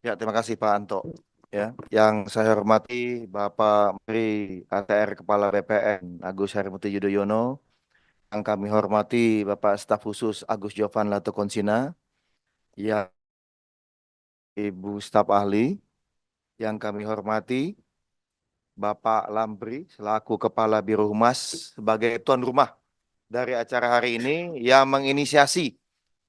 Ya, terima kasih Pak Anto. Ya, yang saya hormati Bapak Menteri ATR Kepala BPN Agus Harimurti Yudhoyono, yang kami hormati Bapak Staf Khusus Agus Jovan Latokonsina, yang Ibu Staf Ahli, yang kami hormati Bapak Lambri selaku Kepala Biro Humas sebagai tuan rumah dari acara hari ini yang menginisiasi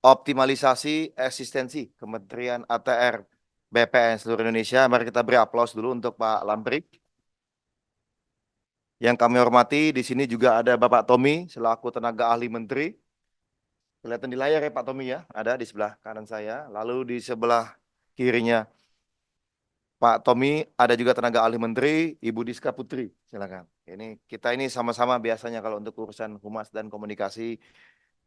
optimalisasi eksistensi Kementerian ATR BPN seluruh Indonesia. Mari kita beri aplaus dulu untuk Pak Lambri. Yang kami hormati di sini juga ada Bapak Tommy selaku tenaga ahli menteri. Kelihatan di layar ya Pak Tommy ya, ada di sebelah kanan saya. Lalu di sebelah kirinya Pak Tommy ada juga tenaga ahli menteri Ibu Diska Putri. Silakan. Kita ini sama-sama biasanya kalau untuk urusan humas dan komunikasi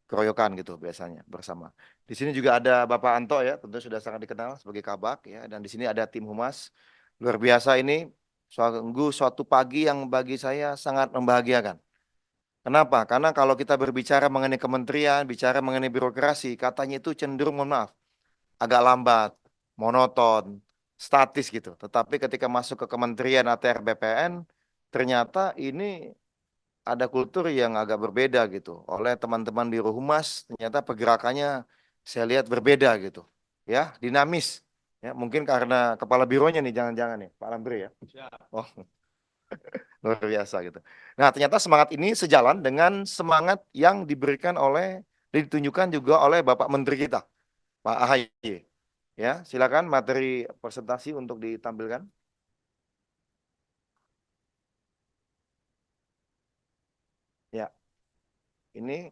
keroyokan gitu biasanya bersama. Di sini juga ada Bapak Anto ya, tentu sudah sangat dikenal sebagai Kabak ya, dan di sini ada tim humas. Luar biasa ini, sungguh suatu pagi yang bagi saya sangat membahagiakan. Kenapa? Karena kalau kita berbicara mengenai kementerian, bicara mengenai birokrasi, katanya itu cenderung, mohon maaf, agak lambat, monoton, statis gitu. Tetapi ketika masuk ke kementerian ATR BPN, ternyata ini ada kultur yang agak berbeda gitu. Oleh teman-teman Biro Humas, ternyata pergerakannya saya lihat berbeda gitu. Ya, dinamis. Ya, mungkin karena kepala bironya nih, jangan-jangan nih, Pak Lambri ya. Oh, luar biasa gitu. Nah, ternyata semangat ini sejalan dengan semangat yang diberikan oleh, ditunjukkan juga oleh Bapak Menteri kita, Pak AHY. Ya, silakan materi presentasi untuk ditampilkan. Ya, ini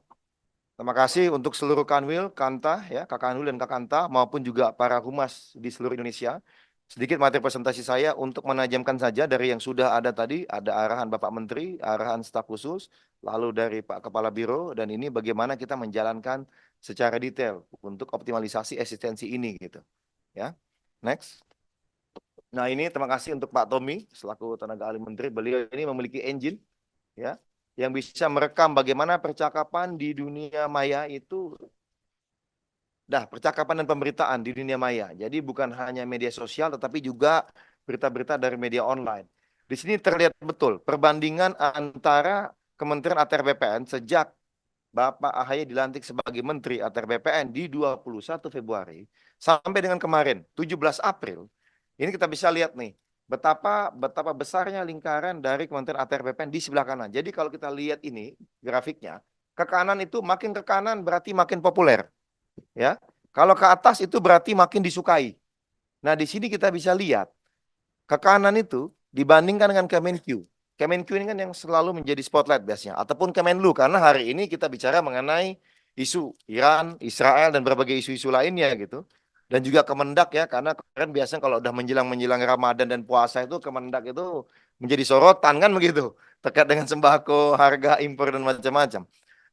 terima kasih untuk seluruh Kanwil, Kanta, ya, Kak Kanwil dan Kak Kanta, maupun juga para humas di seluruh Indonesia. Sedikit materi presentasi saya untuk menajamkan saja dari yang sudah ada tadi, ada arahan Bapak Menteri, arahan staf khusus, lalu dari Pak Kepala Biro, dan ini bagaimana kita menjalankan secara detail untuk optimalisasi eksistensi ini gitu. Ya, next. Nah ini terima kasih untuk Pak Tommy selaku tenaga ahli Menteri. Beliau ini memiliki engine ya yang bisa merekam bagaimana percakapan di dunia maya itu. Percakapan dan pemberitaan di dunia maya. Jadi bukan hanya media sosial, tetapi juga berita-berita dari media online. Di sini terlihat betul perbandingan antara Kementerian ATR BPN sejak Bapak AHY dilantik sebagai Menteri ATR BPN di 21 Februari sampai dengan kemarin 17 April. Ini kita bisa lihat nih betapa betapa besarnya lingkaran dari Kementerian ATR BPN di sebelah kanan. Jadi kalau kita lihat ini grafiknya, ke kanan itu makin ke kanan berarti makin populer. Ya, kalau ke atas itu berarti makin disukai. Nah, di sini kita bisa lihat ke kanan itu dibandingkan dengan Kemenq. Kemenq ini kan yang selalu menjadi spotlight biasanya, ataupun Kemenlu karena hari ini kita bicara mengenai isu Iran, Israel dan berbagai isu-isu lainnya gitu. Dan juga Kemendak ya, karena kemarin biasanya kalau udah menjelang-menjelang Ramadan dan puasa itu Kemendak itu menjadi sorotan kan begitu, terkait dengan sembako, harga impor dan macam-macam.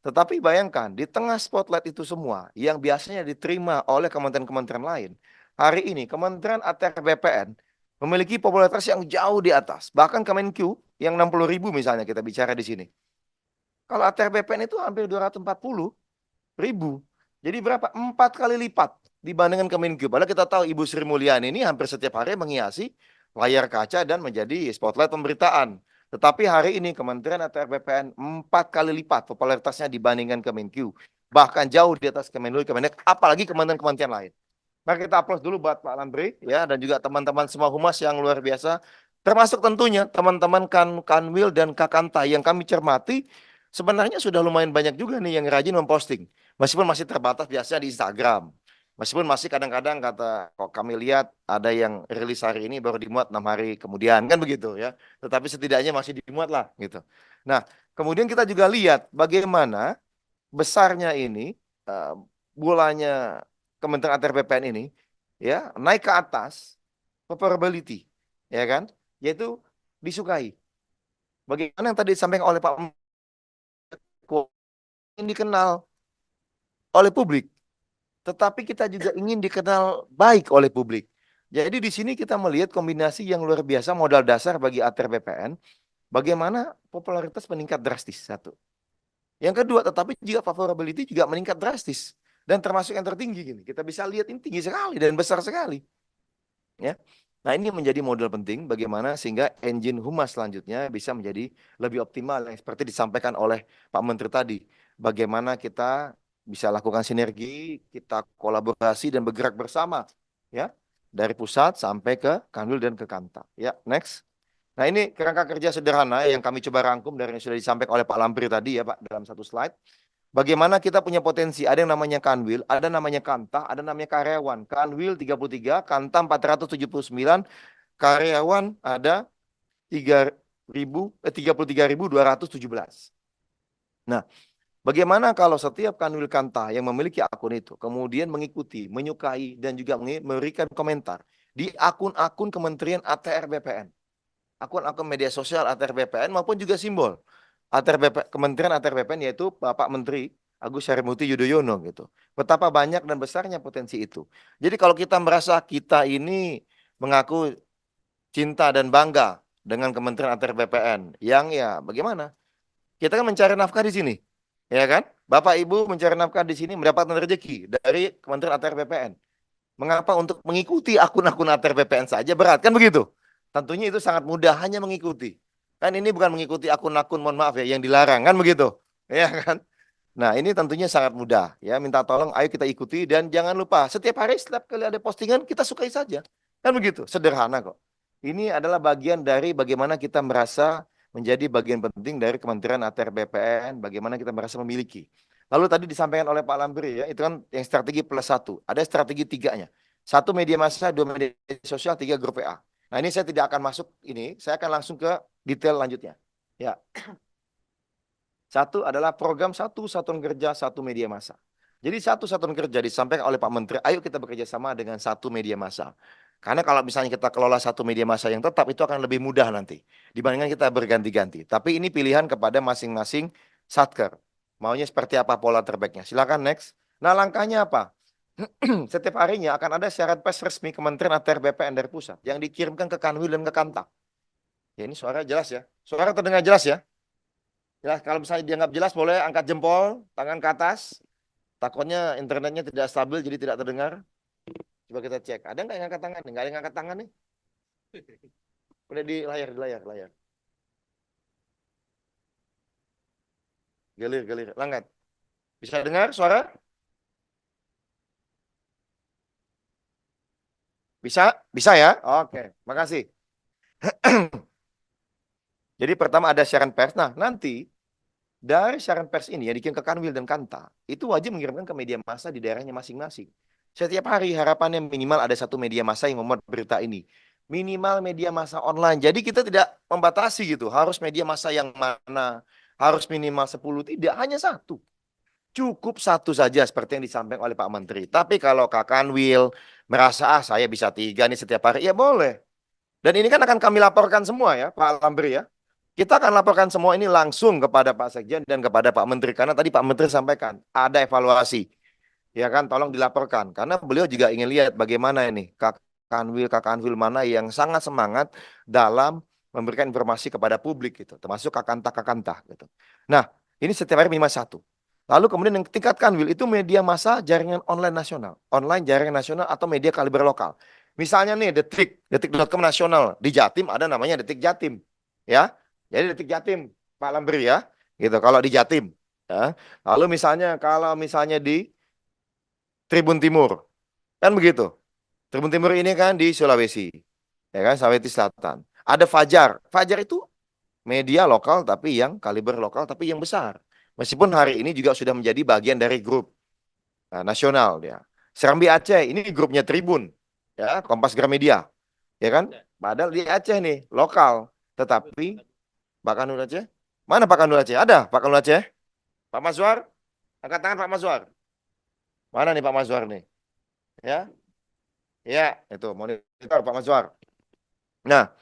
Tetapi bayangkan, di tengah spotlight itu semua, yang biasanya diterima oleh kementerian-kementerian lain, hari ini Kementerian ATR BPN memiliki popularitas yang jauh di atas. Bahkan Kemenq yang 60.000 misalnya kita bicara di sini. Kalau ATR BPN itu hampir 240.000. Jadi berapa? 4 kali lipat dibandingkan Kemenq. Padahal kita tahu Ibu Sri Mulyani ini hampir setiap hari menghiasi layar kaca dan menjadi spotlight pemberitaan. Tetapi hari ini Kementerian ATR BPN 4 kali lipat popularitasnya dibandingkan Kemenq. Bahkan jauh di atas Kemenlu, Kemenek, apalagi kementerian-kementerian lain. Mari kita aplaus dulu buat Pak Lambri ya dan juga teman-teman semua humas yang luar biasa. Termasuk tentunya teman-teman Kanwil dan Kakanta yang kami cermati sebenarnya sudah lumayan banyak juga nih yang rajin memposting. Meskipun masih terbatas biasanya di Instagram. Meskipun masih kadang-kadang kata kok kami lihat ada yang rilis hari ini baru dimuat 6 hari kemudian kan begitu ya. Tetapi setidaknya masih dimuat lah gitu. Nah, kemudian kita juga lihat bagaimana besarnya ini eh, bolanya Kementerian ATR BPN ini ya naik ke atas favorability ya kan yaitu disukai. Bagaimana yang tadi disampaikan oleh Pak Menko ingin dikenal oleh publik, tetapi kita juga ingin dikenal baik oleh publik. Jadi di sini kita melihat kombinasi yang luar biasa modal dasar bagi ATR BPN, bagaimana popularitas meningkat drastis satu. Yang kedua, tetapi juga favorability juga meningkat drastis. Dan termasuk yang tertinggi gini. Kita bisa lihat ini tinggi sekali dan besar sekali. Ya. Nah, ini menjadi modal penting bagaimana sehingga engine humas selanjutnya bisa menjadi lebih optimal yang seperti disampaikan oleh Pak Menteri tadi. Bagaimana kita bisa lakukan sinergi, kita kolaborasi dan bergerak bersama ya dari pusat sampai ke Kanwil dan ke Kanta. Ya, next. Nah, ini kerangka kerja sederhana yang kami coba rangkum dari yang sudah disampaikan oleh Pak Lampri tadi ya, Pak, dalam satu slide. Bagaimana kita punya potensi, ada yang namanya kanwil, ada namanya kanta, ada namanya karyawan. Kanwil 33, kanta 479, karyawan ada 33.217. Nah, bagaimana kalau setiap kanwil kanta yang memiliki akun itu kemudian mengikuti, menyukai dan juga memberikan komentar di akun-akun Kementerian ATR BPN, akun-akun media sosial ATR BPN maupun juga simbol ATR BP, Kementerian ATR BPN yaitu Bapak Menteri Agus Harimurti Yudhoyono gitu. Betapa banyak dan besarnya potensi itu. Jadi kalau kita merasa kita ini mengaku cinta dan bangga dengan Kementerian ATR BPN yang ya bagaimana? Kita kan mencari nafkah di sini. Ya kan? Bapak Ibu mencari nafkah di sini mendapatkan rezeki dari Kementerian ATR BPN. Mengapa untuk mengikuti akun-akun ATR BPN saja berat kan begitu? Tentunya itu sangat mudah hanya mengikuti. Kan ini bukan mengikuti akun-akun mohon maaf ya yang dilarang kan begitu. Ya kan? Nah, ini tentunya sangat mudah ya. Minta tolong ayo kita ikuti dan jangan lupa setiap hari setiap kali ada postingan kita sukai saja. Kan begitu, sederhana kok. Ini adalah bagian dari bagaimana kita merasa menjadi bagian penting dari Kementerian ATR BPN, bagaimana kita merasa memiliki. Lalu tadi disampaikan oleh Pak Lambri ya, itu kan yang strategi plus satu. Ada strategi tiganya. Satu media massa, dua media sosial, tiga grup WA. Nah ini saya tidak akan masuk ini, saya akan langsung ke detail lanjutnya. Ya, satu adalah program satu satuan kerja satu media massa. Jadi satu satuan kerja disampaikan oleh Pak Menteri, ayo kita bekerja sama dengan satu media massa. Karena kalau misalnya kita kelola satu media massa yang tetap itu akan lebih mudah nanti dibandingkan kita berganti-ganti. Tapi ini pilihan kepada masing-masing satker. Maunya seperti apa pola terbaiknya. Silakan next. Nah, langkahnya apa? Setiap harinya akan ada syarat pers resmi Kementerian ATR BPN dari pusat yang dikirimkan ke Kanwil dan ke Kanta. Ya ini suara jelas ya. Suara terdengar jelas ya. Ya, kalau misalnya dianggap jelas boleh angkat jempol, tangan ke atas. Takutnya internetnya tidak stabil jadi tidak terdengar. Coba kita cek. Ada nggak yang angkat tangan nih? Nggak ada yang angkat tangan nih? Udah di layar, di layar, layar. Gelir, gelir. Langgat. Bisa dengar suara? Bisa? Bisa ya? Oke, makasih. Jadi pertama ada siaran pers. Nah, nanti dari siaran pers ini yang dikirim ke Kanwil dan Kanta, itu wajib mengirimkan ke media massa di daerahnya masing-masing. Setiap hari harapannya minimal ada satu media massa yang memuat berita ini. Minimal media massa online. Jadi kita tidak membatasi gitu, harus media massa yang mana, harus minimal 10, tidak, hanya satu. Cukup satu saja seperti yang disampaikan oleh Pak Menteri. Tapi kalau Kak Kanwil merasa, saya bisa tiga nih setiap hari, ya boleh. Dan ini kan akan kami laporkan semua ya, Pak Lambri ya. Kita akan laporkan semua ini langsung kepada Pak Sekjen dan kepada Pak Menteri. Karena tadi Pak Menteri sampaikan, ada evaluasi. Ya kan, tolong dilaporkan. Karena beliau juga ingin lihat bagaimana ini Kak Kanwil mana yang sangat semangat dalam memberikan informasi kepada publik gitu. Termasuk Kakanta gitu. Nah, ini setiap hari minimal satu. Lalu kemudian yang tingkat Kanwil itu media massa jaringan online nasional. Online jaringan nasional atau media kaliber lokal. Misalnya nih detik.com nasional. Di Jatim ada namanya Detik Jatim. Ya, jadi Detik Jatim, Pak Lambri ya. Gitu, kalau di Jatim. Ya. Lalu misalnya kalau misalnya di Tribun Timur. Kan begitu. Tribun Timur ini kan di Sulawesi. Ya kan, Sulawesi Selatan. Ada Fajar. Fajar itu media lokal tapi yang kaliber lokal tapi yang besar. Meskipun hari ini juga sudah menjadi bagian dari grup nasional dia. Serambi Aceh ini grupnya Tribun. Ya, Kompas Gramedia. Ya kan? Padahal di Aceh nih, lokal. Tetapi Pak Kanul Aceh? Mana Pak Kanul Aceh? Ada Pak Kanul Aceh? Pak Mazwar? Angkat tangan Pak Mazwar. Mana nih Pak Mazwar nih? Ya, ya, itu monitor Pak Mazwar. Nah,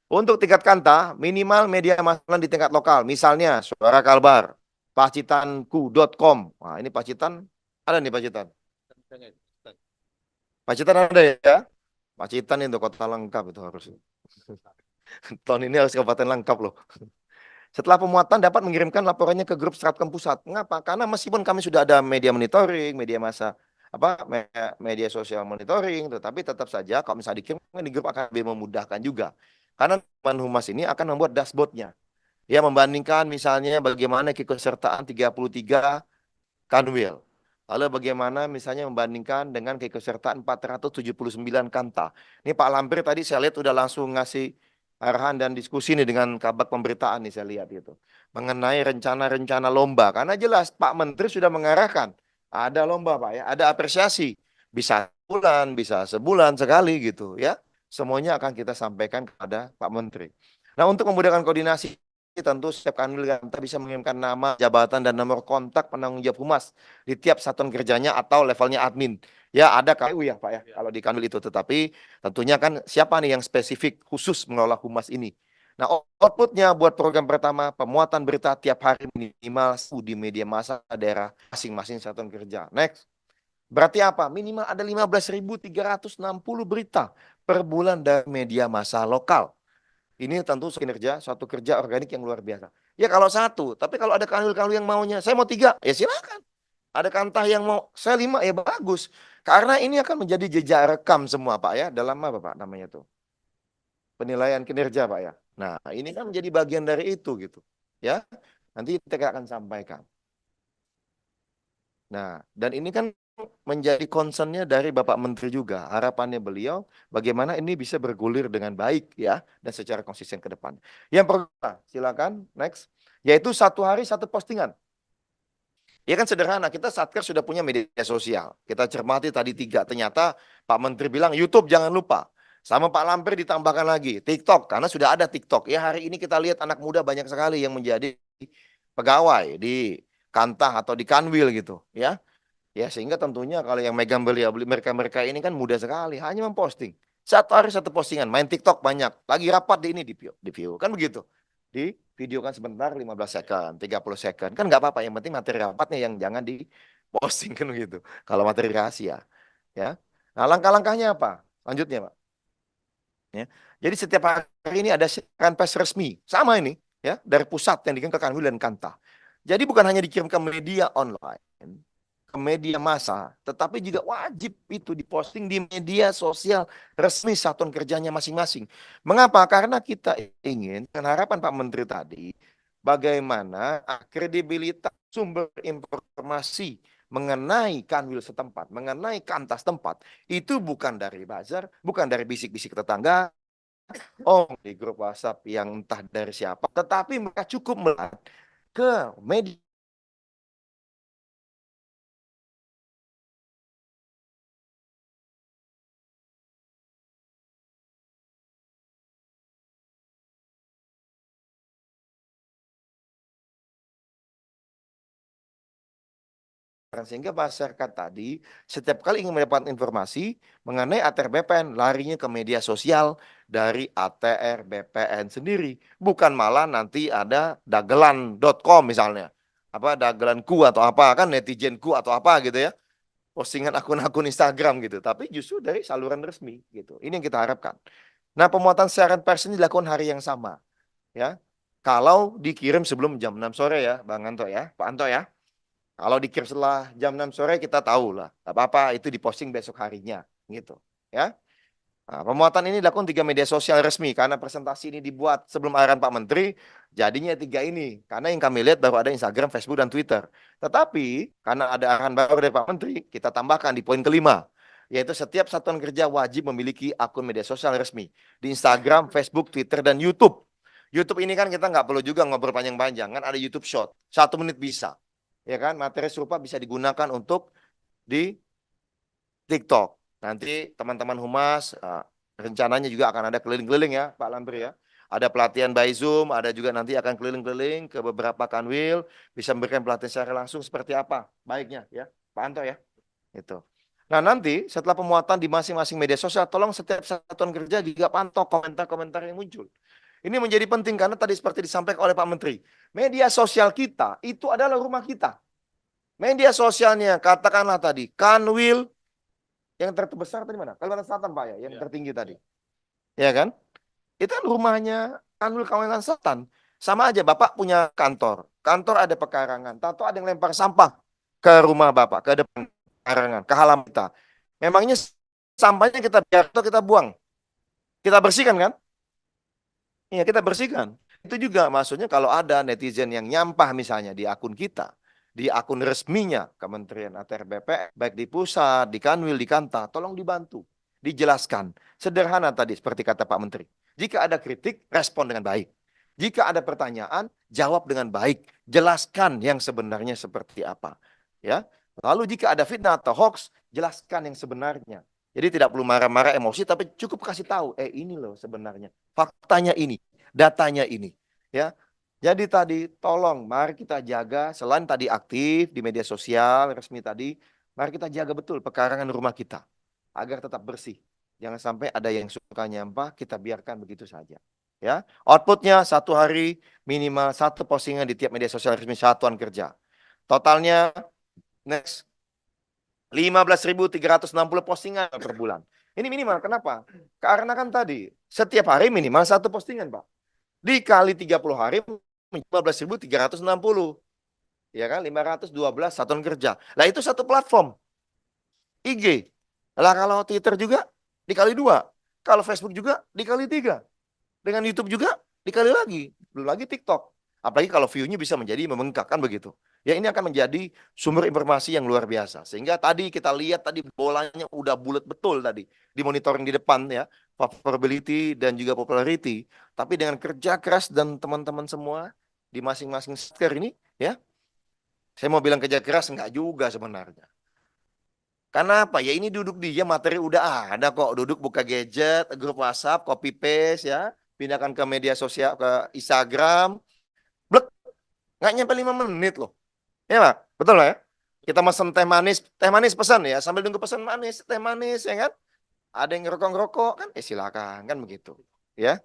untuk tingkat kanta, minimal media massa di tingkat lokal. Misalnya, Suara Kalbar, pacitanku.com. Wah, ini Pacitan, ada nih Pacitan. Pacitan ada ya? Pacitan itu kota lengkap itu harus. Tahun ini harus kabupaten lengkap loh. Setelah pemuatan dapat mengirimkan laporannya ke grup Stratkom Pusat. Mengapa? Karena meskipun kami sudah ada media monitoring, media massa media sosial monitoring, tetapi tetap saja kalau misalnya dikirim di grup akan lebih memudahkan juga. Karena teman humas ini akan membuat dashboardnya. Ya, membandingkan misalnya bagaimana keikutsertaan 33 Kanwil. Lalu bagaimana misalnya membandingkan dengan keikutsertaan 479 Kanta. Ini Pak Lampir tadi saya lihat udah langsung ngasih arahan dan diskusi nih dengan kabak pemberitaan nih saya lihat itu. Mengenai rencana-rencana lomba. Karena jelas Pak Menteri sudah mengarahkan. Ada lomba Pak ya, ada apresiasi. Bisa bulan, bisa sebulan sekali gitu ya. Semuanya akan kita sampaikan kepada Pak Menteri. Nah, untuk memudahkan koordinasi, tentu setiap kanwil Ganta bisa mengirimkan nama, jabatan, dan nomor kontak penanggung jawab humas di tiap satuan kerjanya atau levelnya admin. Ya, ada KU ya Pak ya, kalau di kanwil itu. Tetapi tentunya kan siapa nih yang spesifik khusus mengelola humas ini. Nah, outputnya buat program pertama, pemuatan berita tiap hari minimal di media massa daerah masing-masing satuan kerja. Next. Berarti apa? Minimal ada 15.360 berita per bulan dari media massa lokal. Ini tentu kinerja suatu kerja organik yang luar biasa. Ya kalau satu, tapi kalau ada kanwil-kanwil yang maunya, saya mau tiga, ya silakan. Ada kantah yang mau, saya lima, ya bagus. Karena ini akan menjadi jejak rekam semua Pak ya, dalam apa Pak namanya tuh? Penilaian kinerja Pak ya. Nah ini kan menjadi bagian dari itu gitu. Ya, nanti kita akan sampaikan. Nah, dan ini kan menjadi concernnya dari Bapak Menteri juga. Harapannya beliau bagaimana ini bisa bergulir dengan baik ya dan secara konsisten ke depan. Yang pertama, silakan next, yaitu satu hari satu postingan. Ya kan sederhana, kita Satker sudah punya media sosial. Kita cermati tadi tiga, ternyata Pak Menteri bilang YouTube jangan lupa. Sama Pak Lampir ditambahkan lagi TikTok karena sudah ada TikTok. Ya hari ini kita lihat anak muda banyak sekali yang menjadi pegawai di Kantah atau di Kanwil gitu ya. Ya, sehingga tentunya kalau yang megang beliau, mereka-mereka ini kan mudah sekali, hanya memposting. Satu hari satu postingan, main TikTok banyak. Lagi rapat di ini di view. Kan begitu. Di video kan sebentar 15 second, 30 second. Kan nggak apa-apa, yang penting materi rapatnya yang jangan di posting kan begitu. Kalau materi rahasia, ya. Nah, langkah-langkahnya apa? Lanjutnya, Pak. Ya. Jadi setiap hari ini ada siaran pers resmi, sama ini, ya, dari pusat yang dikirim ke Kanwil dan Kanta. Jadi bukan hanya dikirim ke media online, ke media massa, tetapi juga wajib itu diposting di media sosial resmi satuan kerjanya masing-masing. Mengapa? Karena kita ingin, dengan harapan Pak Menteri tadi, bagaimana kredibilitas sumber informasi mengenai kanwil setempat, mengenai kantas tempat, itu bukan dari buzzer, bukan dari bisik-bisik tetangga, oh di grup WhatsApp yang entah dari siapa, tetapi mereka cukup melihat ke media sehingga masyarakat tadi setiap kali ingin mendapatkan informasi mengenai ATR BPN larinya ke media sosial dari ATR BPN sendiri, bukan malah nanti ada dagelan.com misalnya, apa dagelanku atau apa kan netizenku atau apa gitu ya, postingan akun-akun Instagram gitu, tapi justru dari saluran resmi gitu. Ini yang kita harapkan. Nah, pemuatan siaran pers ini dilakukan hari yang sama ya. Kalau dikirim sebelum jam 6 sore ya, Bang Anto ya, Pak Anto ya. Kalau dikirim setelah jam 6 sore kita tahu lah. Tak apa-apa itu diposting besok harinya gitu. Ya. Nah, pemuatan ini dilakukan tiga media sosial resmi karena presentasi ini dibuat sebelum arahan Pak Menteri, jadinya tiga ini. Karena yang kami lihat baru ada Instagram, Facebook, dan Twitter. Tetapi karena ada arahan baru dari Pak Menteri, kita tambahkan di poin kelima, yaitu setiap satuan kerja wajib memiliki akun media sosial resmi di Instagram, Facebook, Twitter, dan YouTube. YouTube ini kan kita nggak perlu juga ngobrol panjang-panjang, kan ada YouTube Short, 1 menit bisa, ya kan? Materi serupa bisa digunakan untuk di TikTok. Nanti teman-teman humas rencananya juga akan ada keliling-keliling ya Pak Lambri ya. Ada pelatihan by Zoom, ada juga nanti akan keliling-keliling ke beberapa kanwil, bisa memberikan pelatihan secara langsung seperti apa baiknya ya Pak Anto ya. Itu. Nah nanti setelah pemuatan di masing-masing media sosial, tolong setiap satuan kerja juga pantau komentar-komentar yang muncul. Ini menjadi penting karena tadi seperti disampaikan oleh Pak Menteri, media sosial kita itu adalah rumah kita. Media sosialnya katakanlah tadi kanwil yang terbesar tadi mana? Kalimantan Selatan Pak ya, yang tertinggi tadi. Ya kan? Itu kan rumahnya Kanwil Kalimantan Selatan. Sama aja Bapak punya kantor. Kantor ada pekarangan. Tato ada yang lempar sampah ke rumah Bapak, ke depan. sembarangan ke halaman kita. Memangnya sampahnya kita biar atau kita buang? Kita bersihkan kan? Iya, kita bersihkan. Itu juga maksudnya kalau ada netizen yang nyampah misalnya di akun kita, di akun resminya Kementerian ATR BPN, baik di pusat, di Kanwil, di Kanta, tolong dibantu, dijelaskan. Sederhana tadi seperti kata Pak Menteri. Jika ada kritik, respon dengan baik. Jika ada pertanyaan, jawab dengan baik. Jelaskan yang sebenarnya seperti apa. Ya. Lalu jika ada fitnah atau hoax, jelaskan yang sebenarnya. Jadi tidak perlu marah-marah emosi, tapi cukup kasih tahu, ini loh sebenarnya. Faktanya ini, datanya ini. Ya, jadi tadi tolong mari kita jaga selain tadi aktif di media sosial resmi tadi, mari kita jaga betul pekarangan rumah kita agar tetap bersih. Jangan sampai ada yang suka nyampah, kita biarkan begitu saja. Ya, outputnya satu hari minimal satu postingan di tiap media sosial resmi satuan kerja. Totalnya next 15.360 postingan per bulan. Ini minimal, kenapa? Karena kan tadi, setiap hari minimal satu postingan, Pak. Dikali 30 hari, 15.360. Ya kan, 512 satuan kerja. Lah itu satu platform, IG. Lah kalau Twitter juga, dikali 2. Kalau Facebook juga, dikali 3. Dengan YouTube juga, dikali lagi. Belum lagi TikTok. Apalagi kalau view-nya bisa menjadi membengkak, kan begitu. Ya ini akan menjadi sumber informasi yang luar biasa. Sehingga tadi kita lihat tadi bolanya udah bulat betul tadi. Di monitoring di depan ya. Favorability dan juga popularity. Tapi dengan kerja keras dan teman-teman semua di masing-masing sektor ini ya. Saya mau bilang kerja keras enggak juga sebenarnya. Karena apa? Ya ini duduk dia materi udah ada kok. Duduk buka gadget, grup WhatsApp, copy paste ya. Pindahkan ke media sosial, ke Instagram. Blek, nggak nyampe 5 menit loh. Ya Pak, betul lah ya. Kita mesen teh manis pesan ya. Sambil nunggu pesan manis, teh manis ya kan. Ada yang ngerokok-ngerokok kan, silakan kan begitu. Ya,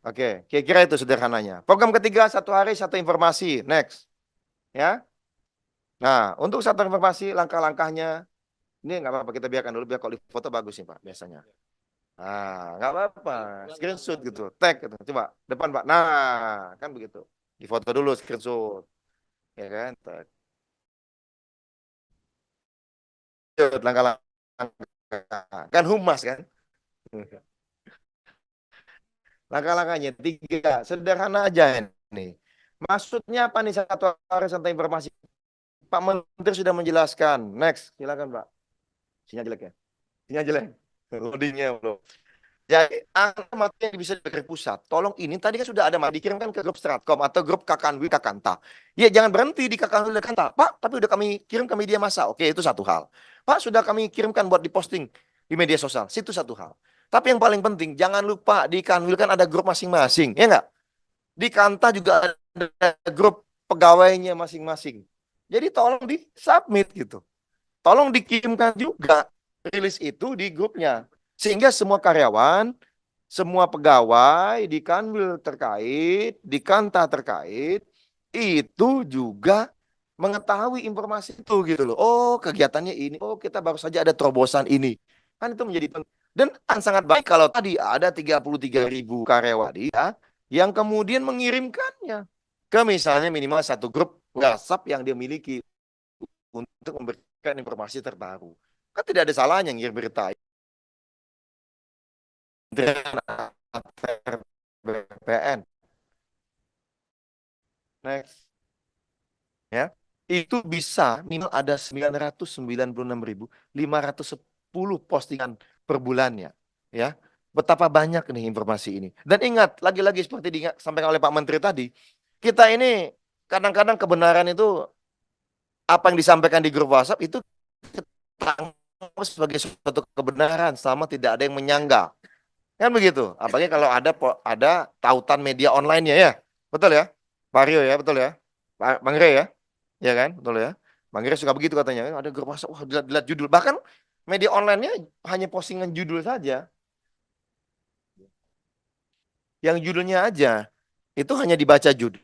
oke. Kira-kira itu sederhananya. Program ketiga, satu hari satu informasi. Next. Ya. Nah, untuk satu informasi, langkah-langkahnya. Ini nggak apa-apa, kita biarkan dulu. Biar kalau di foto bagus nih Pak, biasanya. Nah, nggak apa-apa. Screenshot gitu. Tag gitu. Coba, depan Pak. Nah, kan begitu. Di foto dulu, screenshot. Ya kan? Tag. Langkah-langkah. Kan humas kan? Langkah-langkahnya tiga, sederhana aja ini. Maksudnya apa nih satu hari santai informasi? Pak Menteri sudah menjelaskan. Next, silakan Pak. Sinyal jelek ya? Sinyal jelek. Loadingnya belum. Jadi angka mati yang bisa dari pusat. Tolong ini tadi kan sudah ada dikirimkan ke grup Stratcom atau grup Kakanwi Kakanta. Ya jangan berhenti di Kakanwi Kakanta. Pak, tapi udah kami kirim ke media massa. Oke, itu satu hal. Pak, sudah kami kirimkan buat diposting di media sosial. Situ satu hal. Tapi yang paling penting, jangan lupa di Kanwil kan ada grup masing-masing. Ya enggak? Di Kanta juga ada grup pegawainya masing-masing. Jadi tolong di-submit gitu. Tolong dikirimkan juga rilis itu di grupnya. Sehingga semua karyawan, semua pegawai di Kanwil terkait, di Kanta terkait, itu juga mengetahui informasi itu gitu loh. Oh, kegiatannya ini. Oh, kita baru saja ada terobosan ini. Kan itu menjadi penting. Dan kan sangat baik kalau tadi ada 33.000 karyawan dia yang kemudian mengirimkannya ke misalnya minimal satu grup WhatsApp yang dia miliki untuk memberikan informasi terbaru. Kan tidak ada salahnya ngirim berita dengan BPN. Next. Ya. Itu bisa minimal ada 996.510 postingan per bulannya. Ya. Betapa banyak nih informasi ini. Dan ingat, lagi-lagi seperti disampaikan oleh Pak Menteri tadi, kita ini kadang-kadang kebenaran itu apa yang disampaikan di grup WhatsApp itu kita anggap sebagai suatu kebenaran selama tidak ada yang menyanggah. Kan begitu. Apalagi kalau ada tautan media online-nya ya. Betul ya? Pak Rio ya, betul ya? Bang Rey ya? Ya kan? Betul ya? Bang Rey suka begitu katanya. Ada grup WhatsApp, wah dilihat judul. Bahkan media online-nya hanya postingan judul saja. Yang judulnya aja. Itu hanya dibaca judul.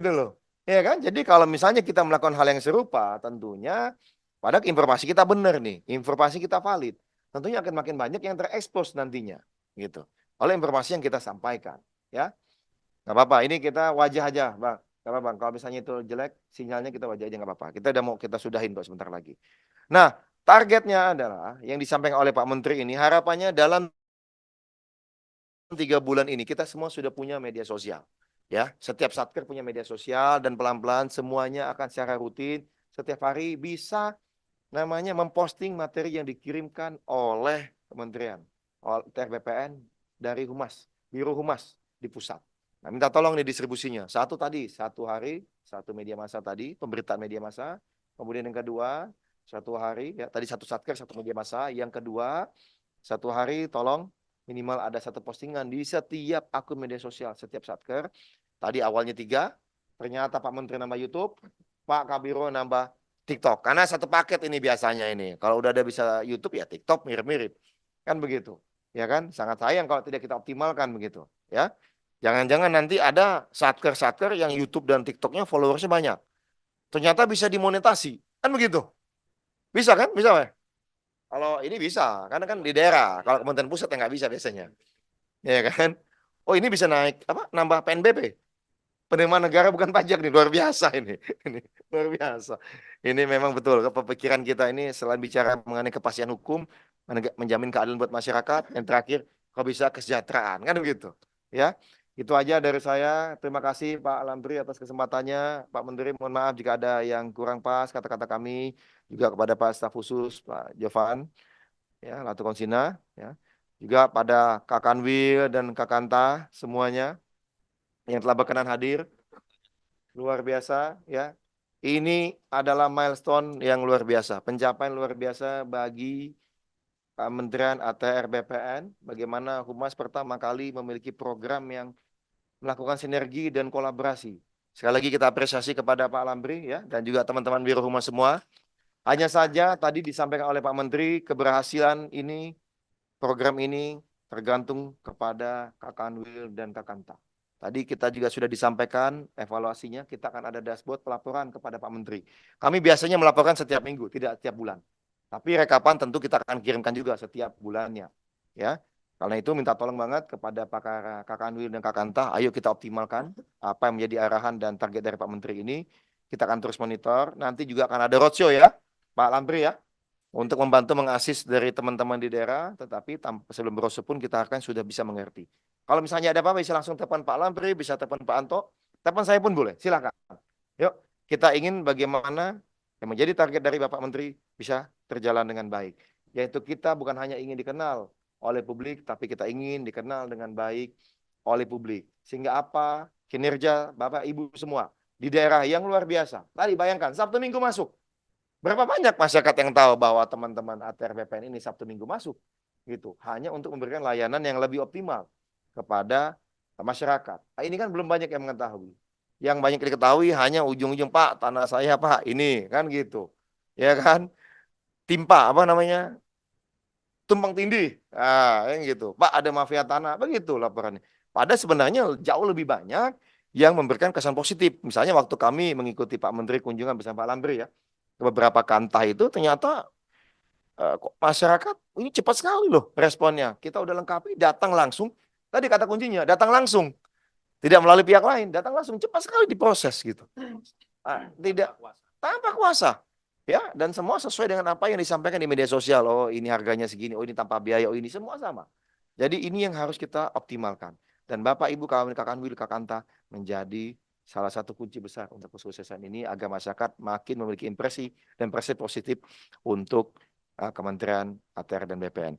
Gitu loh. Ya kan? Jadi kalau misalnya kita melakukan hal yang serupa, tentunya padahal informasi kita benar nih, informasi kita valid. Tentunya akan makin banyak yang terekspos nantinya, gitu. Oleh informasi yang kita sampaikan, ya. Nggak apa-apa, ini kita wajah aja, Bang. Gak apa-apa. Kalau misalnya itu jelek, sinyalnya kita wajah aja nggak apa-apa. Kita udah mau kita sudahin kok sebentar lagi. Nah, targetnya adalah yang disampaikan oleh Pak Menteri ini harapannya dalam 3 bulan ini kita semua sudah punya media sosial. Ya, setiap satker punya media sosial dan pelan-pelan semuanya akan secara rutin setiap hari bisa namanya memposting materi yang dikirimkan oleh kementerian, oleh TRBPN dari Humas, Biro Humas di pusat. Nah, minta tolong nih distribusinya. Satu tadi, satu hari, satu media massa tadi, pemberitaan media massa. Kemudian yang kedua, satu hari, ya tadi satu satker, satu media massa. Yang kedua, satu hari tolong minimal ada satu postingan di setiap akun media sosial, setiap satker. Tadi awalnya 3, ternyata Pak Menteri nambah YouTube, Pak Kabiro nambah TikTok. Karena satu paket ini biasanya ini. Kalau udah ada bisa YouTube ya TikTok mirip-mirip. Kan begitu. Ya kan? Sangat sayang kalau tidak kita optimalkan begitu. Ya. Jangan-jangan nanti ada satker-satker yang YouTube dan TikToknya followersnya banyak. Ternyata bisa dimonetasi. Kan begitu. Bisa kan? Bisa, Pak? Kalau ini bisa. Karena kan di daerah. Kalau Kementerian Pusat ya nggak bisa biasanya. Ya kan? Oh ini bisa naik apa? Nambah PNBP. Penerimaan negara bukan pajak nih, luar biasa ini. Ini luar biasa. Ini memang betul kepikiran kita ini selain bicara mengenai kepastian hukum, menjamin keadilan buat masyarakat, yang terakhir kalau bisa kesejahteraan, kan begitu. Ya. Itu aja dari saya. Terima kasih Pak Lambri atas kesempatannya. Pak Menteri, mohon maaf jika ada yang kurang pas kata-kata kami, juga kepada Pak Staf Khusus Pak Jovan, ya, Latu Konsina, ya. Juga pada Kak Kanwil dan Kak Kanta semuanya yang telah berkenan hadir. Luar biasa ya. Ini adalah milestone yang luar biasa, pencapaian luar biasa bagi Kementerian ATR BPN. Bagaimana Humas pertama kali memiliki program yang melakukan sinergi dan kolaborasi. Sekali lagi kita apresiasi kepada Pak Lambri ya dan juga teman-teman Biro Humas semua. Hanya saja tadi disampaikan oleh Pak Menteri keberhasilan ini, program ini tergantung kepada Kak Kanwil dan Kak Kanta. Tadi kita juga sudah disampaikan evaluasinya, kita akan ada dashboard pelaporan kepada Pak Menteri. Kami biasanya melaporkan setiap minggu, tidak setiap bulan. Tapi rekapan tentu kita akan kirimkan juga setiap bulannya. Ya, karena itu minta tolong banget kepada Kak Kanwil dan Kak Kanta, ayo kita optimalkan apa yang menjadi arahan dan target dari Pak Menteri ini. Kita akan terus monitor. Nanti juga akan ada roadshow ya, Pak Lambri ya, untuk membantu mengasis dari teman-teman di daerah, tetapi sebelum brosur pun kita akan sudah bisa mengerti. Kalau misalnya ada apa-apa bisa langsung telepon Pak Lampri, bisa telepon Pak Anto, telepon saya pun boleh, silakan. Yuk, kita ingin bagaimana yang menjadi target dari Bapak Menteri bisa terjalan dengan baik. Yaitu kita bukan hanya ingin dikenal oleh publik, tapi kita ingin dikenal dengan baik oleh publik. Sehingga apa? Kinerja Bapak Ibu semua di daerah yang luar biasa. Tadi bayangkan, Sabtu Minggu masuk. Berapa banyak masyarakat yang tahu bahwa teman-teman ATR BPN ini Sabtu Minggu masuk gitu, hanya untuk memberikan layanan yang lebih optimal kepada masyarakat. Nah, ini kan belum banyak yang mengetahui. Yang banyak diketahui hanya ujung-ujung Pak, tanah saya Pak, ini kan gitu. Ya kan? Timpa apa namanya? Tumpang tindih. Ah, yang gitu. Pak, ada mafia tanah, begitu laporannya. Padahal sebenarnya jauh lebih banyak yang memberikan kesan positif. Misalnya waktu kami mengikuti Pak Menteri kunjungan bersama Pak Lambri ya, ke beberapa kantah itu ternyata kok masyarakat ini cepat sekali loh responnya. Kita udah lengkapi, datang langsung. Tadi kata kuncinya, datang langsung. Tidak melalui pihak lain, datang langsung. Cepat sekali diproses gitu. Tidak tanpa kuasa. Ya, dan semua sesuai dengan apa yang disampaikan di media sosial. Oh, ini harganya segini, oh ini tanpa biaya, oh ini semua sama. Jadi ini yang harus kita optimalkan. Dan Bapak Ibu kawan Kakan Wil Kakanta menjadi salah satu kunci besar untuk kesuksesan ini agar masyarakat makin memiliki impresi dan persepsi positif untuk Kementerian ATR dan BPN.